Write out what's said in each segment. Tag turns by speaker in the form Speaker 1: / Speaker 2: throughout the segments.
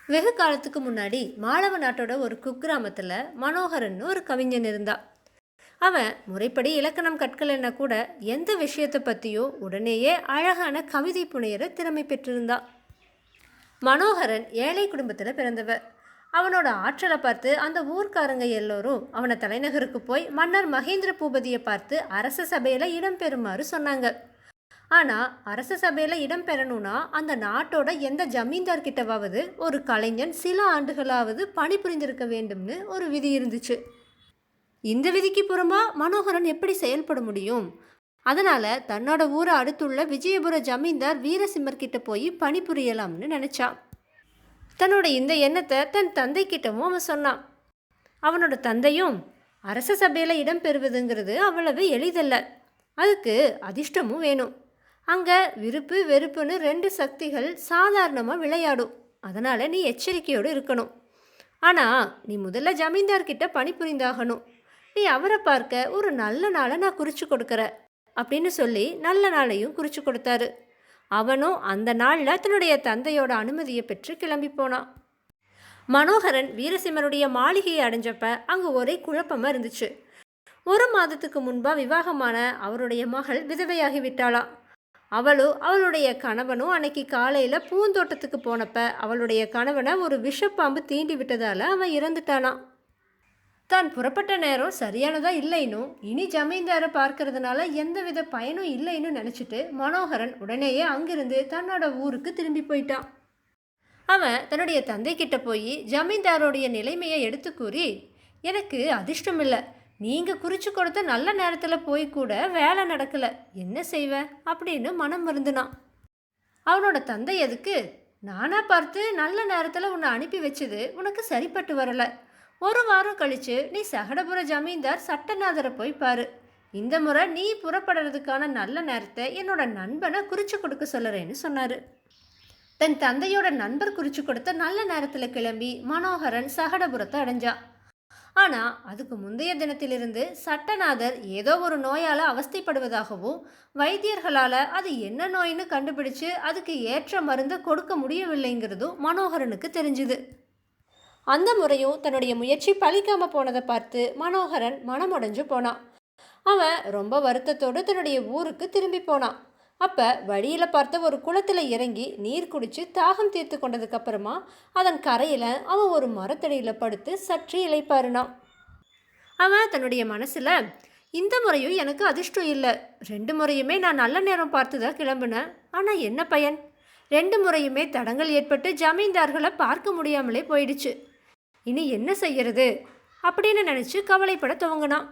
Speaker 1: வெகு காலத்துக்கு முன்னாடி மாளவ நாட்டோட ஒரு குக்கிராமத்தில் மனோகரன் ஒரு கவிஞன் இருந்தான். அவன் முறைப்படி இலக்கணம் கற்கலைன்னா கூட எந்த விஷயத்தை பற்றியோ உடனேயே அழகான கவிதை புனையிற திறமை பெற்றிருந்தான். மனோகரன் ஏழை குடும்பத்தில் பிறந்தவர். அவனோட ஆற்றலை பார்த்து அந்த ஊர்க்காரங்க எல்லோரும் அவனை தலைநகருக்கு போய் மன்னர் மகேந்திர பூபதியை பார்த்து அரச சபையில் இடம்பெறுமாறு சொன்னாங்க. ஆனால் அரச சபையில் இடம் பெறணும்னா அந்த நாட்டோட எந்த ஜமீன்தார்கிட்டவாவது ஒரு கலைஞன் சில ஆண்டுகளாவது பணிபுரிந்திருக்க வேண்டும்னு ஒரு விதி இருந்துச்சு. இந்த விதிக்கு புறம்பா மனோகரன் எப்படி செயல்பட முடியும்? அதனால் தன்னோட ஊரை அடுத்துள்ள விஜயபுர ஜமீன்தார் வீரசிம்மர் கிட்ட போய் பணிபுரியலாம்னு நினச்சான். தன்னோட இந்த எண்ணத்தை தன் தந்தை கிட்டவும் அவன் சொன்னான். அவனோட தந்தையும் அரச சபையில் இடம் பெறுவதுங்கிறது அவ்வளவு எளிதல்ல, அதுக்கு அதிர்ஷ்டமும் வேணும். அங்கே விருப்பு வெறுப்புன்னு ரெண்டு சக்திகள் சாதாரணமாக விளையாடும். அதனால் நீ எச்சரிக்கையோடு இருக்கணும். ஆனால் நீ முதல்ல ஜமீன்தார்கிட்ட பணிபுரிந்தாகணும். நீ அவரை பார்க்க ஒரு நல்ல நாளை நான் குறித்து கொடுக்குற அப்படின்னு சொல்லி நல்ல நாளையும் குறித்து கொடுத்தாரு. அவனும் அந்த நாளில் தன்னுடைய தந்தையோட அனுமதியை பெற்று கிளம்பி போனான். மனோகரன் வீரசிம்மருடைய மாளிகையை அடைஞ்சப்ப அங்கே ஒரே குழப்பமாக இருந்துச்சு. ஒரு மாதத்துக்கு முன்பாக விவாகமான அவருடைய மகள் விதவையாகி விட்டாளாம். அவளுடைய கணவனும் அன்னைக்கு காலையில் பூந்தோட்டத்துக்கு போனப்ப அவளுடைய கணவனை ஒரு விஷப்பாம்பு தீண்டி விட்டதால் அவன் இறந்துட்டானான். தான் புறப்பட்ட நேரம் சரியானதா இல்லைன்னும் இனி ஜமீன்தாரை பார்க்கறதுனால எந்தவித பயனும் இல்லைன்னு நினச்சிட்டு மனோகரன் உடனேயே அங்கிருந்து தன்னோட ஊருக்கு திரும்பி போயிட்டான். அவன் தன்னுடைய தந்தை கிட்ட போய் ஜமீன்தாரோடைய நிலைமையை எடுத்து கூறி, எனக்கு அதிர்ஷ்டம் இல்லை, நீங்கள் குறித்து கொடுத்த நல்ல நேரத்தில் போய் கூட வேலை நடக்கலை, என்ன செய்வேன் அப்படின்னு மனம் வருந்தினான். அவனோட தந்தை எதுக்கு, நானாக பார்த்து நல்ல நேரத்தில் உன்னை அனுப்பி வச்சது உனக்கு சரிப்பட்டு வரலை. ஒரு வாரம் கழித்து நீ சகடபுர ஜமீன்தார் சட்டநாதரை போய் பாரு. இந்த முறை நீ புறப்படுறதுக்கான நல்ல நேரத்தை என்னோட நண்பனை குறித்து கொடுக்க சொல்லுறேன்னு சொன்னார். தன் தந்தையோட நண்பர் குறித்து கொடுத்த நல்ல நேரத்தில் கிளம்பி மனோகரன் சகடபுரத்தை அடைஞ்சான். ஆனால் அதுக்கு முந்தைய தினத்திலிருந்து சட்டநாதர் ஏதோ ஒரு நோயால் அவஸ்தைப்படுவதாகவும் வைத்தியர்களால் அது என்ன நோயின்னு கண்டுபிடிச்சு அதுக்கு ஏற்ற மருந்தை கொடுக்க முடியவில்லைங்கிறதும் மனோகரனுக்கு தெரிஞ்சுது. அந்த முறையும் தன்னுடைய முயற்சி பலிக்காமல் போனதை பார்த்து மனோகரன் மனமுடைஞ்சு போனான். அவன் ரொம்ப வருத்தத்தோடு தன்னுடைய ஊருக்கு திரும்பி போனான். அப்போ வழியில் பார்த்த ஒரு குளத்தில் இறங்கி நீர் குடித்து தாகம் தீர்த்து கொண்டதுக்கப்புறமா அதன் கரையில் அவன் ஒரு மரத்தடியில் படுத்து சற்று இளைப்பாருனான். அவன் தன்னுடைய மனசில், இந்த முறையும் எனக்கு அதிர்ஷ்டம் இல்லை, 2 முறையுமே நான் நல்ல நேரம் பார்த்து தான் கிளம்புனேன், ஆனால் என்ன பயன்? 2 முறையுமே தடங்கள் ஏற்பட்டு ஜமீன்தார்களை பார்க்க முடியாமலே போயிடுச்சு, இனி என்ன செய்யறது அப்படின்னு நினச்சி கவலைப்பட துவங்கினான்.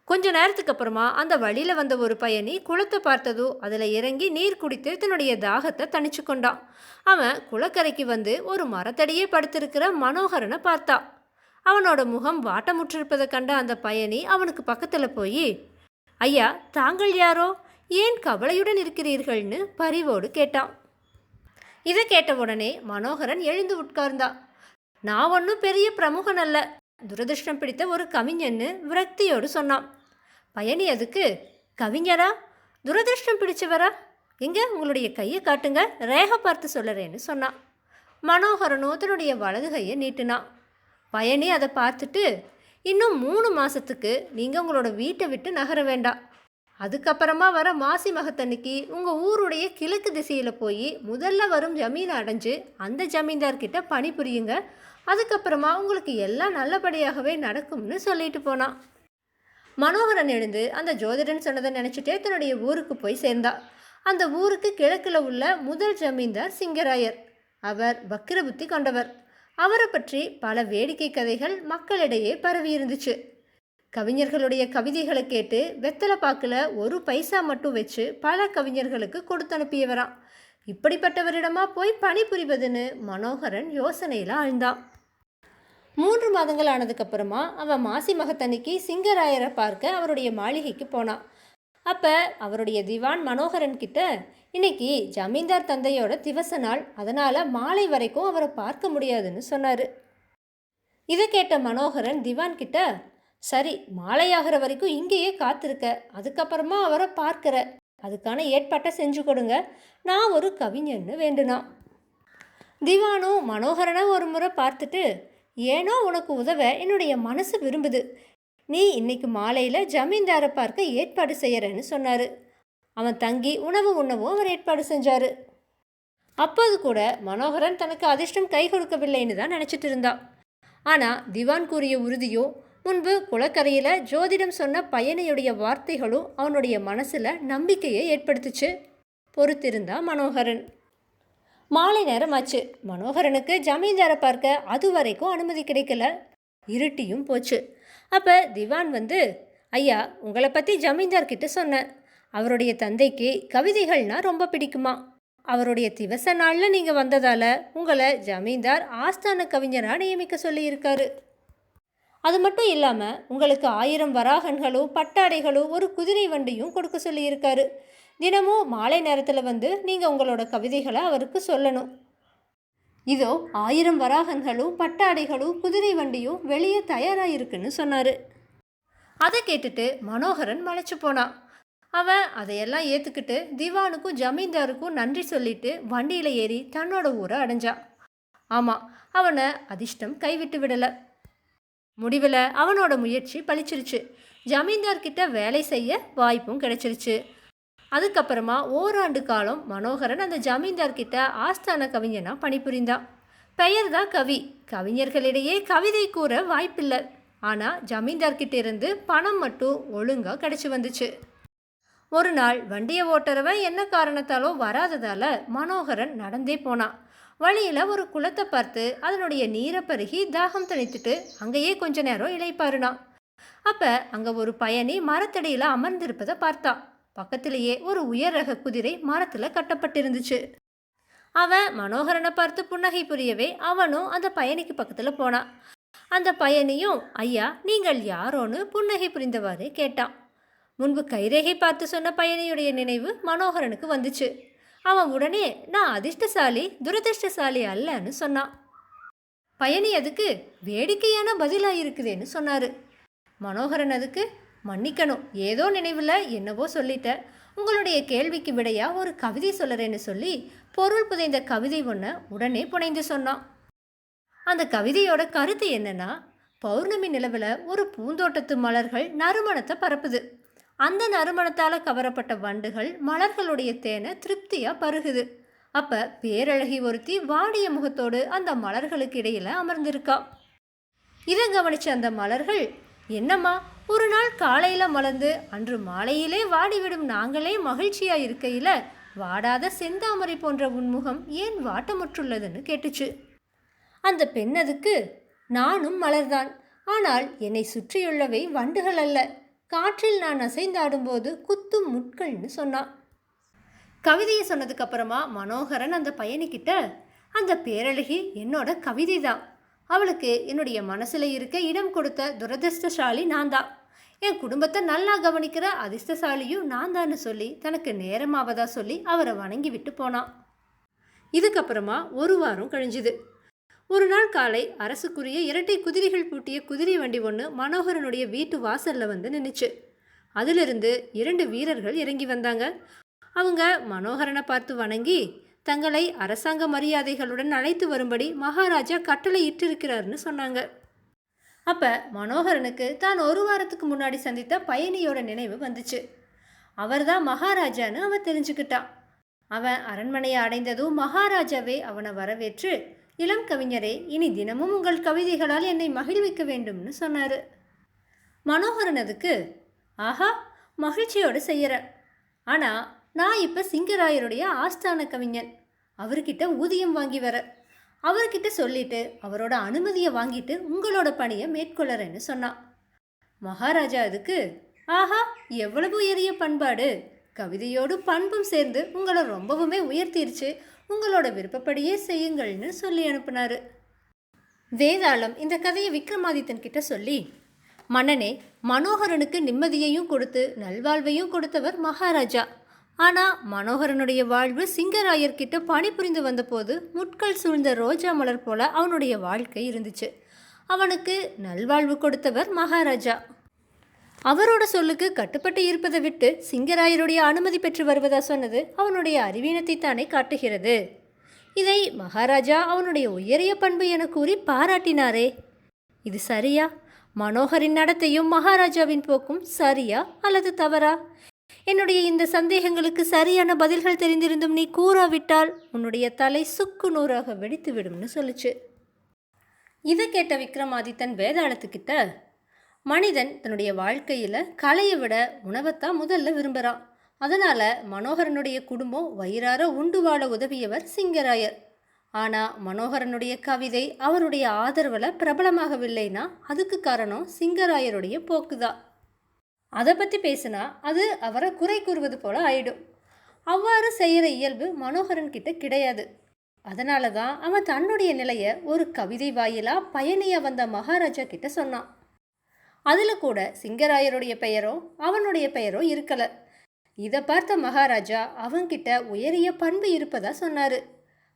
Speaker 1: கொஞ்ச நேரத்துக்கு அப்புறமா அந்த வழியில் வந்த ஒரு பயணி குளத்தை பார்த்ததோ அதில் இறங்கி நீர் குடித்து தன்னுடைய தாகத்தை தணிச்சு கொண்டான். அவன் குளக்கரைக்கு வந்து ஒரு மரத்தடியே படுத்திருக்கிற மனோகரனை பார்த்தான். அவனோட முகம் வாட்டமுற்றிருப்பதை கண்ட அந்த பயணி அவனுக்கு பக்கத்தில் போய், ஐயா, தாங்கள் யாரோ, ஏன் கவலையுடன் இருக்கிறீர்கள்னு பரிவோடு கேட்டான். இதை கேட்ட உடனே மனோகரன் எழுந்து உட்கார்ந்தான். நான் ஒன்றும் பெரிய பிரமுகன் அல்ல, துரதிருஷ்டம் பிடித்த ஒரு கவிஞன்னு விரக்தியோடு சொன்னான். பயணி அதுக்கு, கவிஞரா, துரதிருஷ்டம் பிடிச்சவரா, எங்க உங்களுடைய கையை காட்டுங்க, ரேகை பார்த்து சொல்லுறேன்னு சொன்னான். மனோகரனோ தன்னுடைய வலது கையை நீட்டினான். பயணி அதை பார்த்துட்டு, இன்னும் 3 மாதத்துக்கு நீங்கள் உங்களோட வீட்டை விட்டு நகர வேண்டாம், அதுக்கப்புறமா வர மாசி மகத்தன்னைக்கு உங்கள் ஊருடைய கிழக்கு திசையில் போய் முதல்ல வரும் ஜமீனை அடைஞ்சு அந்த ஜமீன்தார்கிட்ட பணிபுரியுங்க, அதுக்கப்புறமா உங்களுக்கு எல்லாம் நல்லபடியாகவே நடக்கும்னு சொல்லிட்டு போனான். மனோகரன் எழுந்து அந்த ஜோதிடன் சொன்னதை நினச்சிட்டே தன்னுடைய ஊருக்கு போய் சேர்ந்தா. அந்த ஊருக்கு கிழக்கில் உள்ள முதல் ஜமீன்தார் சிங்கராயர். அவர் வக்கிர புத்தி கொண்டவர். அவரை பற்றி பல வேடிக்கை கதைகள் மக்களிடையே பரவி இருந்துச்சு. கவிஞர்களுடைய கவிதைகளை கேட்டு வெத்தலை பாக்கில் 1 பைசா மட்டும் வச்சு பல கவிஞர்களுக்கு கொடுத்து அனுப்பியவராம். இப்படிப்பட்டவரிடமா போய் பணிபுரிவதுன்னு மனோகரன் யோசனையில் ஆழ்ந்தான். 3 மாதங்கள் ஆனதுக்கப்புறமா அவன் மாசி மகத்தன்னைக்கு சிங்கராயரை பார்க்க அவருடைய மாளிகைக்கு போனான். அப்போ அவருடைய திவான் மனோகரன் கிட்ட, இன்னைக்கு ஜமீன்தார் தந்தையோட திவச நாள், அதனால் மாலை வரைக்கும் அவரை பார்க்க முடியாதுன்னு சொன்னார். இதை கேட்ட மனோகரன் திவான் கிட்ட, சரி, மாலையாகிற வரைக்கும் இங்கேயே காத்திருக்க, அதுக்கப்புறமா அவரை பார்க்கிற, அதுக்கான ஏற்பாட்டை செஞ்சு கொடுங்க, நான் ஒரு கவிஞன்னு வேண்டுனான். திவானும் மனோகரனை ஒரு முறை பார்த்துட்டு, ஏனோ உனக்கு உதவ என்னுடைய மனசு விரும்புது, நீ இன்னைக்கு மாலையில் ஜமீன்தாரை பார்க்க ஏற்பாடு செய்யறேன்னு சொன்னார். அவன் தங்கி உணவு உண்ணவும் அவர் ஏற்பாடு செஞ்சார். அப்போது கூட மனோகரன் தனக்கு அதிர்ஷ்டம் கை கொடுக்கவில்லைன்னு தான் நினச்சிட்டு இருந்தான். ஆனால் திவான் கூறிய உறுதியோ, முன்பு குளக்கரையில் ஜோதிடம் சொன்ன பையனையுடைய வார்த்தைகளும் அவனுடைய மனசில் நம்பிக்கையை ஏற்படுத்துச்சு. பொறுத்திருந்தான் மனோகரன். மாலை நேரம் ஆச்சு. மனோகரனுக்கு ஜமீன்தாரை பார்க்க அது வரைக்கும் அனுமதி கிடைக்கல. இருட்டியும் போச்சு. அப்போ திவான் வந்து, ஐயா, உங்களை பற்றி ஜமீன்தார்கிட்ட சொன்னேன். அவருடைய தந்தைக்கு கவிதைகள்னால் ரொம்ப பிடிக்குமா. அவருடைய திவச நாளில் நீங்கள் வந்ததால் உங்களை ஜமீன்தார் ஆஸ்தான கவிஞராக நியமிக்க சொல்லியிருக்காரு. அது மட்டும் இல்லாமல் உங்களுக்கு 1000 வராகன்களும் பட்டாடைகளும் ஒரு குதிரை வண்டியும் கொடுக்க சொல்லியிருக்காரு. தினமும் மாலை நேரத்தில் வந்து நீங்கள் உங்களோட கவிதைகளை அவருக்கு சொல்லணும். இதோ 1000 வராகன்களும் பட்டாடைகளும் குதிரை வண்டியும் வெளியே தயாராக இருக்குன்னு சொன்னார். அதை கேட்டுட்டு மனோகரன் மலைச்சு போனான். அவன் அதையெல்லாம் ஏற்றுக்கிட்டு திவானுக்கும் ஜமீன்தாருக்கும் நன்றி சொல்லிட்டு வண்டியில் ஏறி தன்னோட ஊரை அடைஞ்சான். ஆமாம், அவனை அதிர்ஷ்டம் கைவிட்டு விடலை. முடிவில் அவனோட முயற்சி பளிச்சிருச்சு. ஜமீன்தார்கிட்ட வேலை செய்ய வாய்ப்பும் கிடைச்சிருச்சு. அதுக்கப்புறமா ஓராண்டு காலம் மனோகரன் அந்த ஜமீன்தார்கிட்ட ஆஸ்தான கவிஞனாக பணிபுரிந்தான். பெயர் தான் கவி. கவிஞர்களிடையே கவிதை கூற வாய்ப்பில்லை. ஆனால் ஜமீன்தார்கிட்ட இருந்து பணம் மட்டும் ஒழுங்காக கிடச்சி வந்துச்சு. ஒரு நாள் வண்டியை ஓட்டுறவன் என்ன காரணத்தாலோ வராததால் மனோகரன் நடந்தே போனான். வழியில் ஒரு குளத்தை பார்த்து அதனுடைய நீரை பருகி தாகம் தணித்துட்டு அங்கேயே கொஞ்ச நேரம் இளைப்பாருனான். அப்போ அங்கே ஒரு பயணி மரத்தடியில் அமர்ந்திருப்பதை பார்த்தான். பக்கத்திலேயே ஒரு உயர் ரக குதிரை மரத்தில் கட்டப்பட்டிருந்துச்சு. அவன் மனோகரனை பார்த்து புன்னகை புரியவே அவனும் அந்த பயணிக்கு பக்கத்தில் போனான். அந்த பயணியும், ஐயா, நீங்கள் யாரோன்னு புன்னகை புரிந்தவாறு கேட்டான். முன்பு கைரேகை பார்த்து சொன்ன பயணியுடைய நினைவு மனோகரனுக்கு வந்துச்சு. அவன் உடனே, நான் அதிர்ஷ்டசாலி துரதிர்ஷ்டசாலி அல்லன்னு சொன்னான். பயணி அதுக்கு வேடிக்கையான பதிலாக இருக்குதுன்னு சொன்னார். மனோகரன் அதுக்கு, மன்னிக்கணும், ஏதோ நினைவில் என்னவோ சொல்லிட்டேன். உங்களுடைய கேள்விக்கு விடையா ஒரு கவிதை சொல்லுறேன்னு சொல்லி பொருள் புதைந்த கவிதை ஒன்றை உடனே புனைந்து சொன்னான். அந்த கவிதையோட கருத்து என்னன்னா, பௌர்ணமி நிலவில் ஒரு பூந்தோட்டத்து மலர்கள் நறுமணத்தை பரப்புது. அந்த நறுமணத்தால் கவரப்பட்ட வண்டுகள் மலர்களுடைய தேனை திருப்தியாக பருகுது. அப்போ பேரழகி ஒருத்தி வாடிய முகத்தோடு அந்த மலர்களுக்கு இடையில் அமர்ந்திருக்கா. இதை கவனித்த அந்த மலர்கள், என்னம்மா, ஒரு நாள் காலையில் மலர்ந்து அன்று மாலையிலே வாடிவிடும் நாங்களே மகிழ்ச்சியாக இருக்கையில் வாடாத செந்தாமரை போன்ற உன்முகம் ஏன் வாட்டமுற்றுள்ளதுன்னு கேட்டுச்சு. அந்த பெண் அதுக்கு, நானும் மலர்தான், ஆனால் என்னை சுற்றியுள்ளவை வண்டுகள் அல்ல, காற்றில் நான் அசைந்தாடும்போது குத்தும் முட்கள்னு சொன்னான். கவிதையை சொன்னதுக்கப்புறமா மனோகரன் அந்த பயணிக்கிட்ட, அந்த பேரழகி என்னோட கவிதை தான், அவளுக்கு என்னுடைய மனசில் இருக்க இடம் கொடுத்த துரதிர்ஷ்டசாலி நான் தான், என் குடும்பத்தை நல்லா கவனிக்கிற அதிர்ஷ்டசாலியும் நான் தான்னு சொல்லி தனக்கு நேரமாவதா சொல்லி அவரை வணங்கி விட்டு போனான். இதுக்கப்புறமா ஒரு வாரம் கழிஞ்சுது. ஒரு நாள் காலை அரசுக்குரிய 2 குதிரைகள் பூட்டிய குதிரை வண்டி ஒன்று மனோகரனுடைய வீட்டு வாசலில் வந்து நின்றுச்சு. அதிலிருந்து 2 வீரர்கள் இறங்கி வந்தாங்க. அவங்க மனோகரனை பார்த்து வணங்கி தங்களை அரசாங்க மரியாதைகளுடன் அழைத்து வரும்படி மகாராஜா கட்டளை இட்டிருக்கிறார்னு சொன்னாங்க. அப்போ மனோகரனுக்கு தான் ஒரு வாரத்துக்கு முன்னாடி சந்தித்த பயணியோட நினைவு வந்துச்சு. அவர் தான் மகாராஜான்னு அவன் தெரிஞ்சுக்கிட்டான். அவன் அரண்மனையை அடைந்ததும் மகாராஜாவே அவனை வரவேற்று, இளம் கவிஞரே, இனி தினமும் உங்கள் கவிதைகளால் என்னை மகிழ்விக்க வேண்டும்னு சொன்னார். மனோகரன் அதுக்கு, ஆஹா, மகிழ்ச்சியோடு செய்கிற, ஆனால் நான் இப்போ சிங்கராயருடைய ஆஸ்தான கவிஞன், அவர்கிட்ட ஊதியம் வாங்கி வர, அவர்கிட்ட சொல்லிட்டு அவரோட அனுமதியை வாங்கிட்டு உங்களோட பணியை மேற்கொள்ளறேன்னு சொன்னான். மகாராஜா அதுக்கு, ஆஹா, எவ்வளவு உயரிய பண்பாடு, கவிதையோடு பண்பும் சேர்ந்து உங்களை ரொம்பவுமே உயர்த்திருச்சு, உங்களோட விருப்பப்படியே செய்யுங்கள்னு சொல்லி அனுப்புனாரு. வேதாளம் இந்த கதையை விக்ரமாதித்தன் கிட்ட சொல்லி, மன்னனே, மனோகரனுக்கு நிம்மதியையும் கொடுத்து நல்வாழ்வையும் கொடுத்தவர் மகாராஜா. ஆனால் மனோகரனுடைய வாழ்வு சிங்கராயர்கிட்ட பணிபுரிந்து வந்தபோது முட்கள் சூழ்ந்த ரோஜா மலர் போல அவனுடைய வாழ்க்கை இருந்துச்சு. அவனுக்கு நல்வாழ்வு கொடுத்தவர் மகாராஜா. அவரோட சொல்லுக்கு கட்டுப்பட்டு இருப்பதை விட்டு சிங்கராயருடைய அனுமதி பெற்று வருவதா சொன்னது அவனுடைய அறிவீனத்தை தானே காட்டுகிறது. இதை மகாராஜா அவனுடைய உயரிய பண்பு என கூறி பாராட்டினாரே. இது சரியா? மனோகரின் நடத்தையும் மகாராஜாவின் போக்கும் சரியா அல்லது தவறா? என்னுடைய இந்த சந்தேகங்களுக்கு சரியான பதில்கள் தெரிந்திருந்தும் நீ கூறாவிட்டால் உன்னுடைய தலை சுக்கு நூறாக வெடித்து விடும்னு சொல்லுச்சு. இதை கேட்ட விக்ரமாதித்தன் வேதாளத்துக்கிட்ட, மனிதன் தன்னுடைய வாழ்க்கையில் கலையை விட உணவைத்தான் முதல்ல விரும்புகிறான். அதனால் மனோகரனுடைய குடும்பம் வயிறார உண்டு வாழ உதவியவர் சிங்கராயர். ஆனால் மனோகரனுடைய கவிதை அவருடைய ஆதரவில் பிரபலமாகவில்லைன்னா அதுக்கு காரணம் சிங்கராயருடைய போக்குதான். அதை பற்றி பேசினா அது அவரை குறை கூறுவது போல ஆயிடும். அவ்வாறு செய்கிற இயல்பு மனோகரன் கிட்ட கிடையாது. அதனால தான் அவன் தன்னுடைய நிலையை ஒரு கவிதை வாயிலாக பயணியாக வந்த மகாராஜா கிட்ட சொன்னான். அதில் கூட சிங்கராயருடைய பெயரோ அவனுடைய பெயரோ இருக்கலை. இதை பார்த்த மகாராஜா அவன்கிட்ட உயரிய பண்பு இருப்பதா சொன்னார்.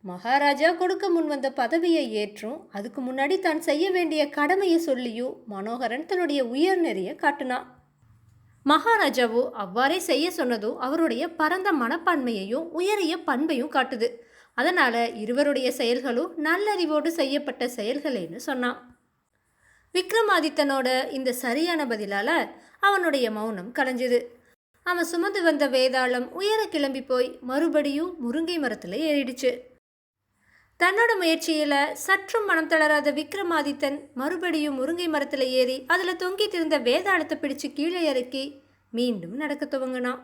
Speaker 1: மகாராஜா கொடுக்க முன் வந்த பதவியை ஏற்றும் அதுக்கு முன்னாடி தான் செய்ய வேண்டிய கடமையை சொல்லியும் மனோகரன் தன்னுடைய உயர்நெறியை காட்டினான். மகாராஜாவோ அவ்வாறே செய்ய சொன்னதும் அவருடைய பரந்த மனப்பான்மையையும் உயரிய பண்பையும் காட்டுது. அதனால் இருவருடைய செயல்களும் நல்லறிவோடு செய்யப்பட்ட செயல்களேன்னு சொன்னான். விக்ரமாதித்தனோட இந்த சரியான பதிலால் அவனுடைய மௌனம் கலைஞ்சுது. அவன் சுமந்து வந்த வேதாளம் உயர கிளம்பி போய் மறுபடியும் முருங்கை மரத்தில் ஏறிடுச்சு. தன்னோட முயற்சியில் சற்றும் மனம் தளராத விக்ரமாதித்தன் மறுபடியும் முருங்கை மரத்தில் ஏறி அதில் தொங்கிட்டு இருந்த வேதாளத்தை பிடிச்சு கீழே இறக்கி மீண்டும் நடக்க துவங்கினான்.